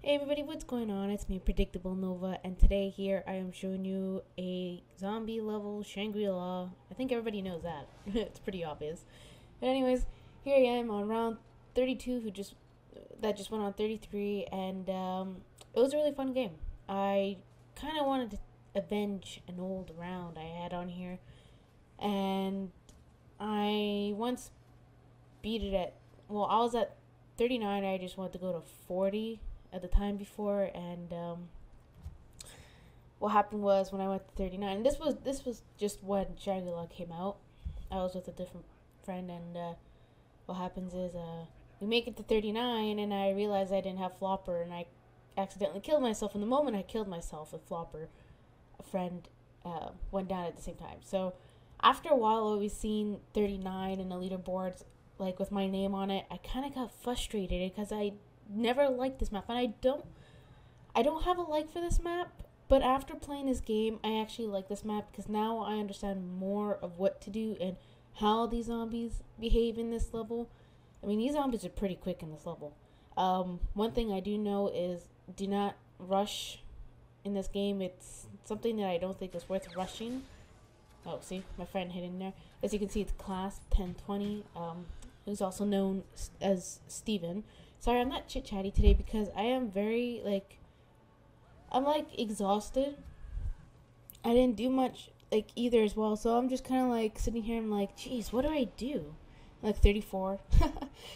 Hey everybody, what's going on? It's me, PredictableNova, and today here I am showing you a zombie level Shangri-La. I think everybody knows that. It's pretty obvious. But anyways, here I am on round 32, that just went on 33, and it was a really fun game. I kind of wanted to avenge an old round I had on here, and I once beat it at, well, I was at 39. I just wanted to go to 40 at the time before, and what happened was when I went to 39, and this was just when Shangri-La came out. I was with a different friend, and what happens is we make it to 39, and I realized I didn't have Flopper, and I accidentally killed myself. And the moment I killed myself with Flopper, a friend went down at the same time. So after a while, always seeing 39 in the leaderboards, like with my name on it, I kind of got frustrated because I never liked this map, and I don't have a like for this map. But after playing this game, I actually like this map because now I understand more of what to do and how these zombies behave in this level. I mean, these zombies are pretty quick in this level. One thing I do know is do not rush in this game. It's something that I don't think is worth rushing. Oh, see, my friend hid in there. As you can see, it's class 1020, who's also known as Steven. Sorry, I'm not chit-chatty today because I am very, I'm, exhausted. I didn't do much, either as well. So I'm just kind of, sitting here and I'm like, geez, what do I do? 34.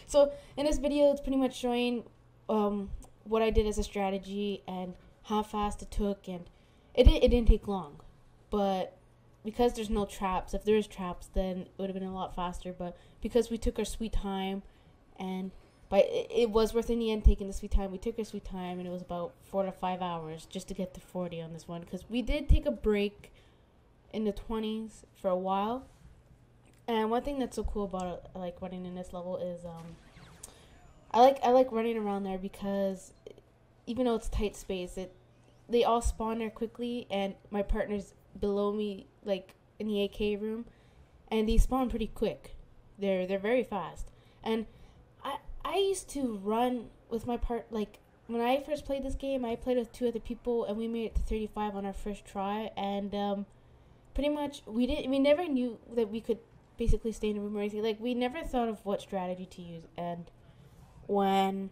So in this video, it's pretty much showing what I did as a strategy and how fast it took. And it didn't take long. But because there's no traps, if there's traps, then it would have been a lot faster. But because we took our sweet time, and it was worth in the end taking the sweet time. We took our sweet time, and it was about 4 to 5 hours just to get to 40 on this one. Because we did take a break in the 20s for a while. And one thing that's so cool about running in this level is I like running around there because even though it's tight space, they all spawn there quickly, and my partner's below me, in the AK room, and they spawn pretty quick. They're very fast. And I used to run with my when I first played this game, I played with 2 other people, and we made it to 35 on our first try. And pretty much we never knew that we could basically stay in a room or anything. We never thought of what strategy to use. And when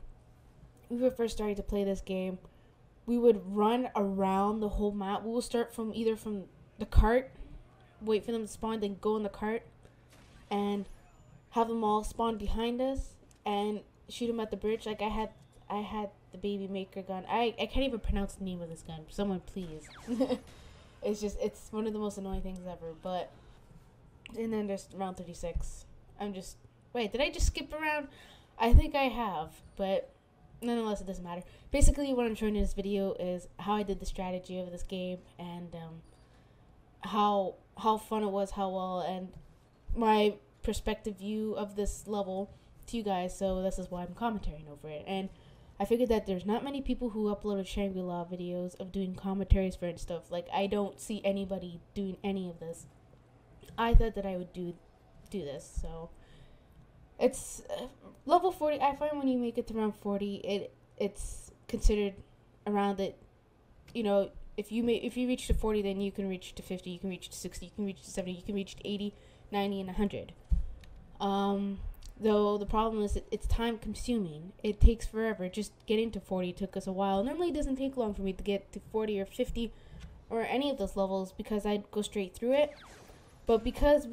we were first starting to play this game, we would run around the whole map. We will start from the cart, wait for them to spawn, then go in the cart, and have them all spawn behind us and shoot them at the bridge. I had the baby maker gun. I can't even pronounce the name of this gun. Someone please. It's one of the most annoying things ever. But and then there's round 36. Wait, did I just skip around? I think I have, but nonetheless, it doesn't matter. Basically, what I'm showing in this video is how I did the strategy of this game, and how fun it was, how well, and my perspective view of this level to you guys. So this is why I'm commentating over it. And I figured that there's not many people who uploaded Shangri-La videos of doing commentaries for it and stuff. I don't see anybody doing any of this. I thought that I would do this. So it's level 40. I find when you make it to around 40, it's considered around it. If you reach to 40, then you can reach to 50, you can reach to 60, you can reach to 70, you can reach to 80, 90, and 100. Though the problem is it's time consuming. It takes forever. Just getting to 40 took us a while. Normally it doesn't take long for me to get to 40 or 50 or any of those levels because I'd go straight through it. But because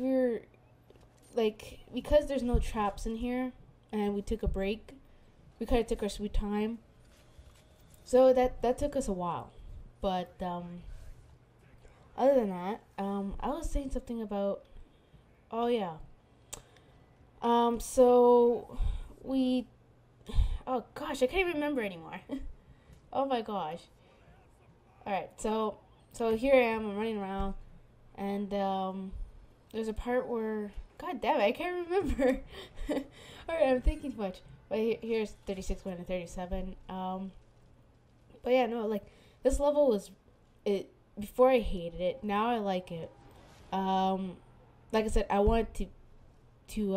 because there's no traps in here and we took a break, we kind of took our sweet time. So that took us a while. But other than that, I was saying something about, oh yeah. So oh gosh, I can't even remember anymore. Oh my gosh. Alright, so here I am, I'm running around, and there's a part where, god damn it, I can't remember. Alright, I'm thinking too much. But here's 36 going to 37. But yeah, no, this level was, before I hated it, now I like it. Like I said, I wanted to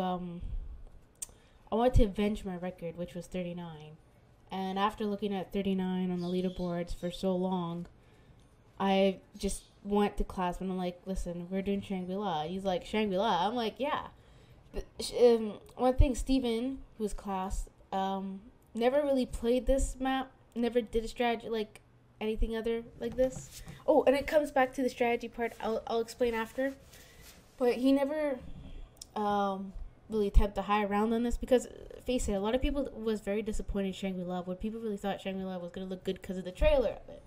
avenge my record, which was 39, And after looking at 39 on the leaderboards for so long, I just went to class and I'm like, listen, we're doing Shangri-La. He's like, Shangri-La? I'm like, yeah. But, one thing, Steven, who's class, never really played this map, never did a strategy like anything other like this. Oh, and it comes back to the strategy part. I'll explain after. But he never really attempted a high round on this because, face it, a lot of people was very disappointed in Shangri-La. Where people really thought Shangri-La was going to look good because of the trailer of it.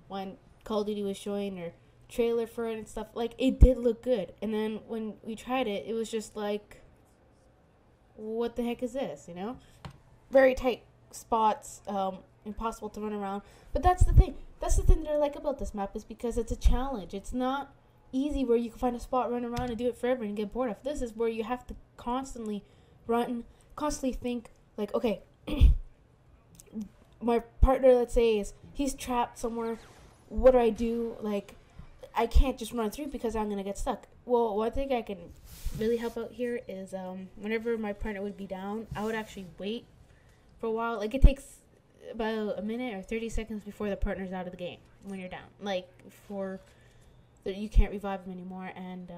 When Call of Duty was showing their trailer for it and stuff, like, it did look good. And then when we tried it, it was just like, what the heck is this, you know? Very tight spots, impossible to run around. But that's the thing. That's the thing that I like about this map is because it's a challenge. It's not easy where you can find a spot, run around, and do it forever and get bored of. This is where you have to constantly run, constantly think, like, okay, my partner, let's say, he's trapped somewhere. What do I do? Like, I can't just run through because I'm going to get stuck. Well, one thing I can really help out here is whenever my partner would be down, I would actually wait for a while. Like, it takes about a minute or 30 seconds before the partner's out of the game when you're down. Like, you can't revive them anymore. And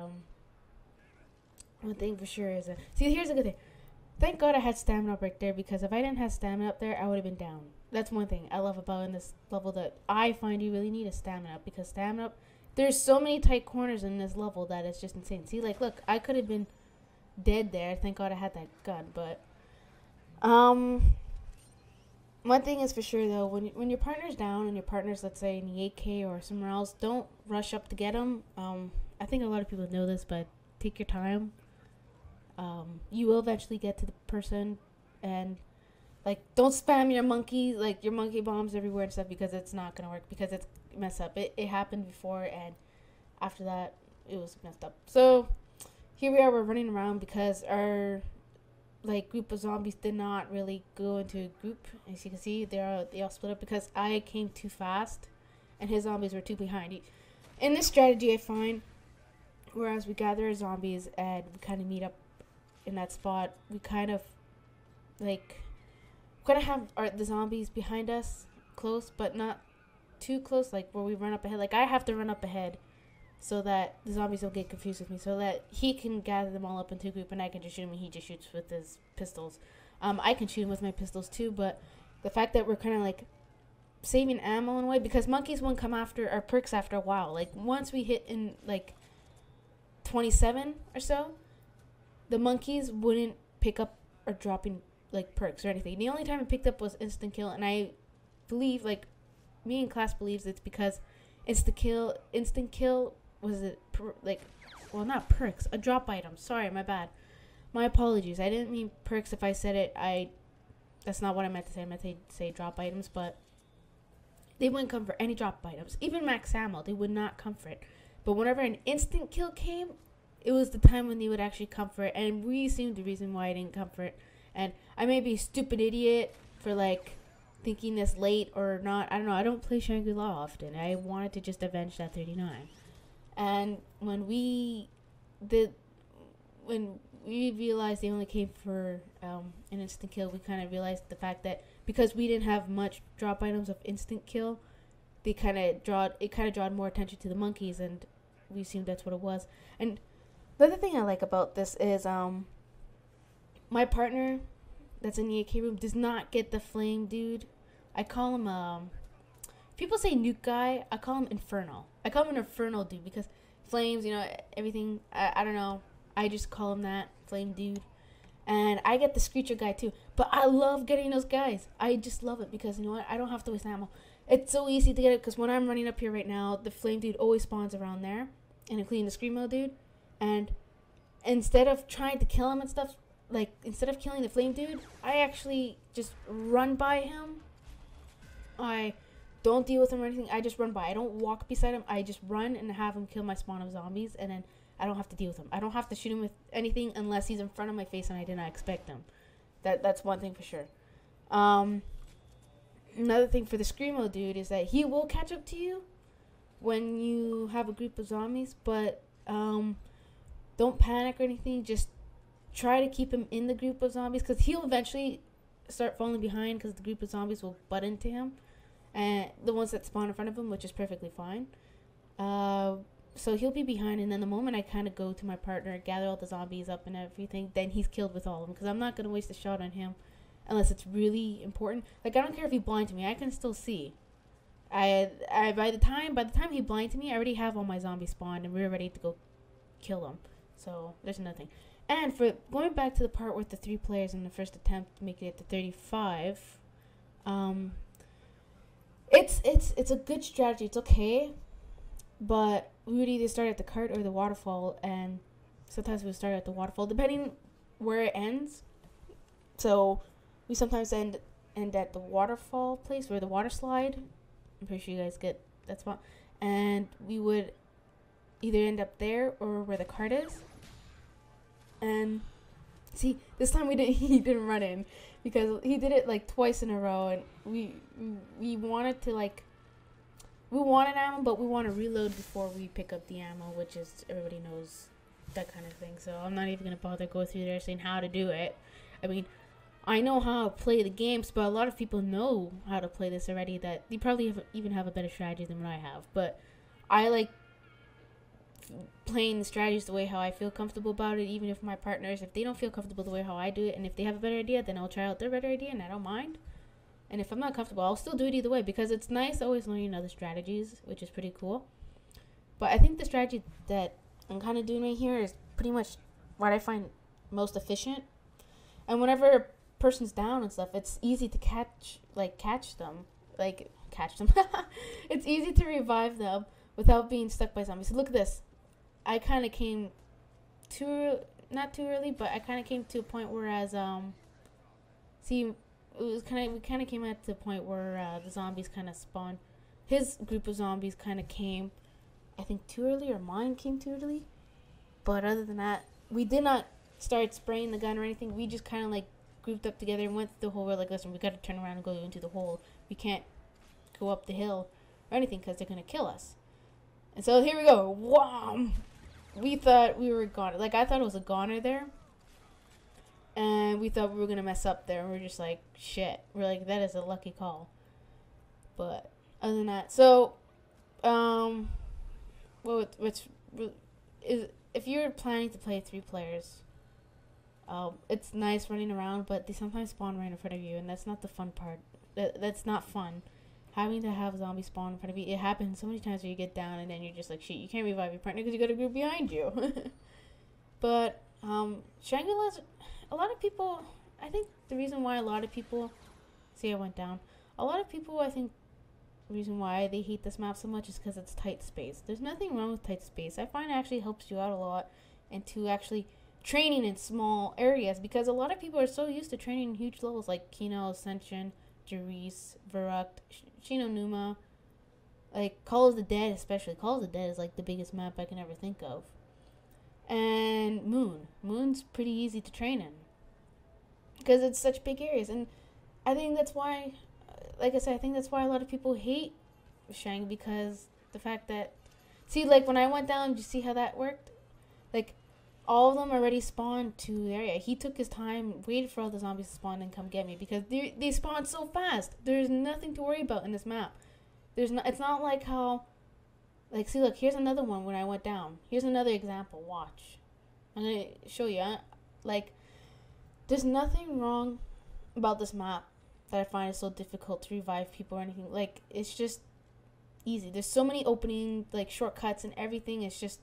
one thing for sure is see, here's a good thing. Thank God I had stamina up right there, because if I didn't have stamina up there, I would have been down. That's one thing I love about in this level, that I find you really need a stamina up, because stamina up, there's so many tight corners in this level that it's just insane. See, like, look, I could have been dead there. Thank God I had that gun. But one thing is for sure, though, when your partner's down and your partner's, let's say, in the 8K or somewhere else, don't rush up to get them. I think a lot of people know this, but take your time. You will eventually get to the person, and, like, don't spam your monkey bombs everywhere and stuff, because it's not going to work, because it's messed up. It happened before, and after that, it was messed up. So, here we are, we're running around because our, like, group of zombies did not really go into a group. As you can see, they all split up because I came too fast, and his zombies were too behind. In this strategy, I find, whereas we gather our zombies and we kind of meet up in that spot, we kind of, like, have the zombies behind us close, but not too close, like where we run up ahead. Like, I have to run up ahead so that the zombies don't get confused with me, so that he can gather them all up into a group and I can just shoot him, and he just shoots with his pistols. I can shoot him with my pistols too, but the fact that we're kind of, like, saving ammo in a way, because monkeys won't come after our perks after a while. Like, once we hit in, like, 27 or so, the monkeys wouldn't pick up or dropping, like, perks or anything. The only time it picked up was instant kill, and I believe, like, me in class believes it's because instant kill was it, well, not perks, a drop item. Sorry, my bad. My apologies. I didn't mean perks. If I said it, that's not what I meant to say. I meant to say drop items, but they wouldn't come for any drop items. Even max ammo, they would not come for it. But whenever an instant kill came, it was the time when they would actually come for it, and we assumed the reason why I didn't come for it. And I may be a stupid idiot for, like, thinking this late or not. I don't know. I don't play Shangri-La often. I wanted to just avenge that 39. And when we realized they only came for an instant kill, we kind of realized the fact that because we didn't have much drop items of instant kill, it kind of drawed more attention to the monkeys, and we assumed that's what it was. And the other thing I like about this is my partner that's in the AK room does not get the flame dude. I call him people say nuke guy. I call him Infernal. I call him an Infernal dude because flames, you know, everything. I don't know. I just call him that, flame dude. And I get the Screecher guy too. But I love getting those guys. I just love it because, you know what? I don't have to waste ammo. It's so easy to get it because when I'm running up here right now, the flame dude always spawns around there, and including the Screamo dude. And instead of trying to kill him and stuff, like, instead of killing the flame dude, I actually just run by him. I don't deal with him or anything. I just run by. I don't walk beside him. I just run and have him kill my spawn of zombies, and then I don't have to deal with him. I don't have to shoot him with anything unless he's in front of my face and I did not expect him. That's one thing for sure. Another thing for the Screamo dude is that he will catch up to you when you have a group of zombies, but don't panic or anything. Just try to keep him in the group of zombies because he'll eventually start falling behind because the group of zombies will butt into him, and the ones that spawn in front of him, which is perfectly fine. So he'll be behind, and then the moment I kind of go to my partner, gather all the zombies up and everything, then he's killed with all of them, because I'm not going to waste a shot on him unless it's really important. Like, I don't care if he blinds me, I can still see. By the time he blinds me, I already have all my zombies spawned, and we're ready to go kill them. So there's nothing. And for going back to the part with the 3 players in the first attempt to make it to 35, it's a good strategy. It's okay, but we would either start at the cart or the waterfall, and sometimes we would start at the waterfall, depending where it ends. So we sometimes end at the waterfall place where the water slide. I'm pretty sure you guys get that spot, and we would either end up there or where the cart is. And see, this time he didn't run in, because he did it like twice in a row, and we wanted to we wanted ammo, but we want to reload before we pick up the ammo, which is, everybody knows that kind of thing. So I'm not even gonna bother go through there saying how to do it. I mean, I know how to play the games, but a lot of people know how to play this already, that they probably even have a better strategy than what I have. But I like playing the strategies the way how I feel comfortable about it, even if my partners, if they don't feel comfortable the way how I do it, and if they have a better idea, then I'll try out their better idea, and I don't mind. And if I'm not comfortable, I'll still do it either way, because it's nice always learning other strategies, which is pretty cool. But I think the strategy that I'm kind of doing right here is pretty much what I find most efficient. And whenever a person's down and stuff, it's easy to catch them. It's easy to revive them without being stuck by zombies. So look at this. I kind of came not too early, but I kind of came to a point where we kind of came at the point where the zombies kind of spawned. His group of zombies kind of came, I think, too early, or mine came too early. But other than that, we did not start spraying the gun or anything. We just kind of grouped up together and went through the hole. We're like, listen, we got to turn around and go into the hole. We can't go up the hill or anything, because they're going to kill us. And so here we go. Wow. We thought we were gone. I thought it was a goner there. And we thought we were going to mess up there. And we're just like, shit. We're like, that is a lucky call. But other than that, so, if you're planning to play 3 players, it's nice running around, but they sometimes spawn right in front of you, and that's not the fun part. That's not fun. Having to have zombies spawn in front of you, it happens so many times where you get down, and then you're just like, shit, you can't revive your partner because you got a group behind you. But Shangri-La's, a lot of people, I think the reason why a lot of people, see, I went down. A lot of people, I think, the reason why they hate this map so much is because it's tight space. There's nothing wrong with tight space. I find it actually helps you out a lot, and to actually training in small areas, because a lot of people are so used to training in huge levels like Kino, Ascension, Jerice, Verruct, Shino Numa, Call of the Dead especially. Call of the Dead is the biggest map I can ever think of. And Moon's pretty easy to train in, because it's such big areas. And I think that's why, like I said, I think that's why a lot of people hate Shang, because the fact that, see, when I went down, did you see how that worked? All of them already spawned to the area. He took his time, waited for all the zombies to spawn and come get me, because they spawn so fast. There's nothing to worry about in this map. It's not like how, see, look, here's another one when I went down. Here's another example. Watch. I'm going to show you. There's nothing wrong about this map that I find it so difficult to revive people or anything. It's just easy. There's so many opening, shortcuts and everything. It's just,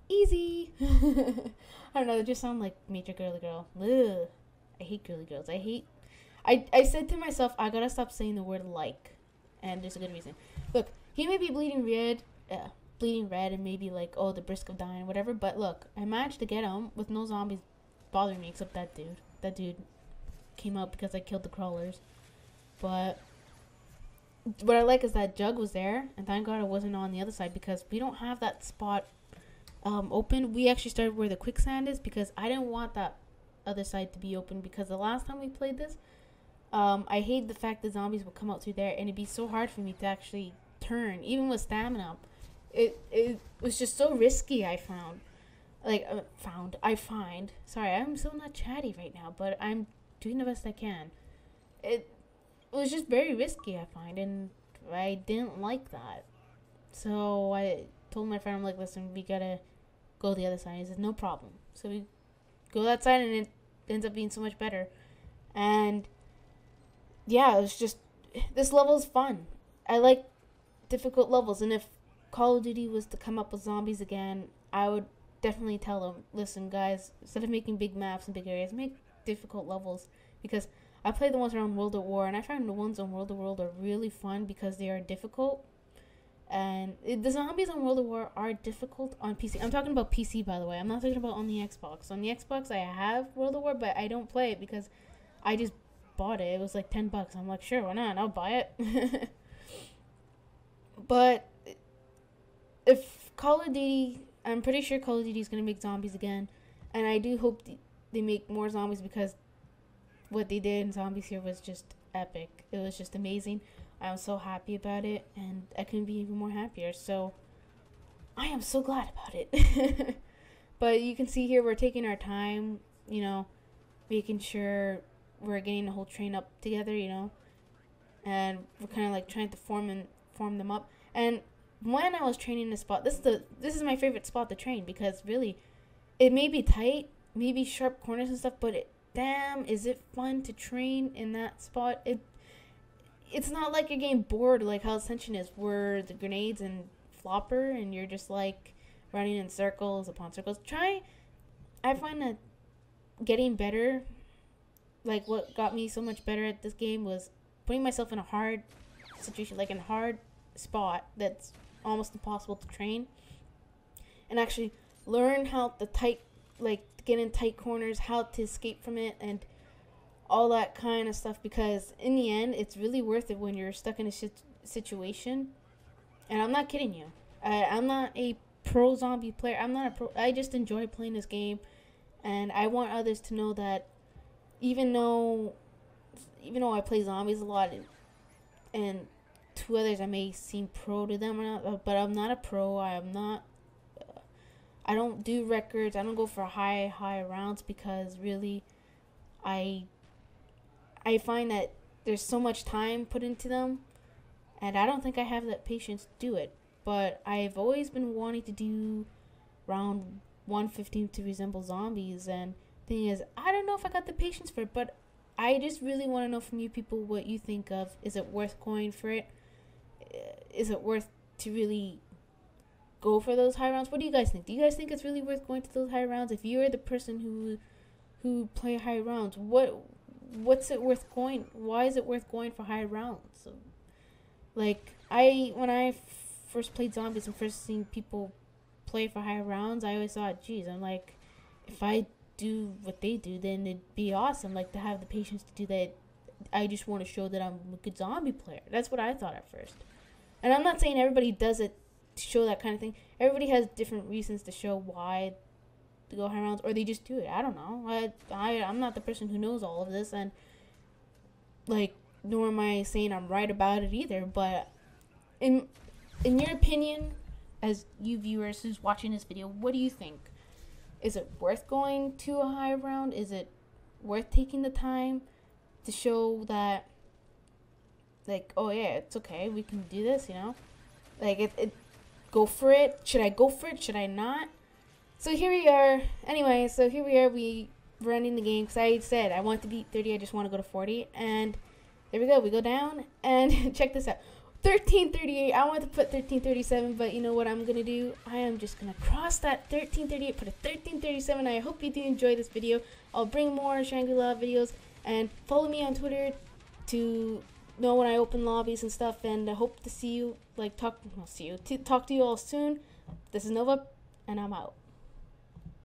easy. I don't know, they just sound like major girly girl. Ugh. I hate girly girls. I said to myself, I gotta stop saying the word and there's a good reason. Look, he may be bleeding red and maybe oh, the brisk of dying, whatever, but look, I managed to get him with no zombies bothering me except that dude. That dude came out because I killed the crawlers. But what I like is that Jug was there, and thank God I wasn't on the other side, because we don't have that spot open. We actually started where the quicksand is, because I didn't want that other side to be open, because the last time we played this, I hate the fact that zombies would come out through there, and it'd be so hard for me to actually turn, even with stamina up. It was just so risky, I find. Sorry, I'm so not chatty right now, but I'm doing the best I can. It was just very risky, I find, and I didn't like that. So I told my friend, I'm like, listen, we gotta go the other side. He said, no problem. So we go that side, and it ends up being so much better. And yeah, it was just, this level is fun. I like difficult levels, and if Call of Duty was to come up with zombies again, I would definitely tell them, listen guys, instead of making big maps and big areas, make difficult levels, because I played the ones around World at War, and I find the ones on World at War are really fun because they are difficult. And the zombies on World at War are difficult on PC. I'm talking about PC, by the way. I'm not talking about on the Xbox. On the Xbox, I have World at War, but I don't play it because I just bought it. It was like $10. I'm like, sure, why not? I'll buy it. But if Call of Duty, I'm pretty sure Call of Duty is going to make zombies again. And I do hope they make more zombies, because what they did in zombies here was just epic. It was just amazing. I'm so happy about it, and I couldn't be even more happier. So I am so glad about it. But you can see here we're taking our time, you know, making sure we're getting the whole train up together, you know, and we're kind of like trying to form them up. And when I was training this spot, this is my favorite spot to train, because really, it may be tight, maybe sharp corners and stuff, but damn, is it fun to train in that spot. It's not like you're getting bored like how Ascension is, where the grenades and flopper and you're just like running in circles upon circles. I find that getting better, like what got me so much better at this game, was putting myself in a hard situation, like in a hard spot that's almost impossible to train, and actually learn how to get in tight corners, how to escape from it, and all that kind of stuff, because in the end it's really worth it when you're stuck in a situation. And I'm not kidding you, I'm not a pro zombie player. I just enjoy playing this game, and I want others to know that even though I play zombies a lot, and to others I may seem pro to them or not, but I'm not a pro. I don't do records. I don't go for high rounds, because really I find that there's so much time put into them, and I don't think I have that patience to do it. But I've always been wanting to do round 115 to resemble zombies, and thing is, I don't know if I got the patience for it, but I just really want to know from you people what you think of. Is it worth going for it? Is it worth to really go for those high rounds? What do you guys think? Do you guys think it's really worth going to those high rounds? If you're the person who play high rounds, what's it worth going? Why is it worth going for high rounds? So, like, when I first played zombies and first seen people play for high rounds, I always thought, geez, I'm like, if I do what they do, then it'd be awesome, like, to have the patience to do that. I just want to show that I'm a good zombie player. That's what I thought at first. And I'm not saying everybody does it to show that kind of thing. Everybody has different reasons to show why to go high rounds, or they just do it. I don't know. I'm not the person who knows all of this, and like, nor am I saying I'm right about it either. But in your opinion, as you viewers who's watching this video, what do you think? Is it worth going to a high round? Is it worth taking the time to show that, like, oh yeah, it's okay, we can do this, you know? Like, go for it. Should I go for it? Should I not? So here we are. Anyway, so here we are. We're ending the game, because I said I want to beat 30. I just want to go to 40. And there we go. We go down. And check this out. 1338. I want to put 1337, but you know what I'm going to do? I am just going to cross that 1338, put a 1337. I hope you do enjoy this video. I'll bring more Shangri-La videos. And follow me on Twitter to know when I open lobbies and stuff. And I hope to see you, talk to you all soon. This is Nova, and I'm out.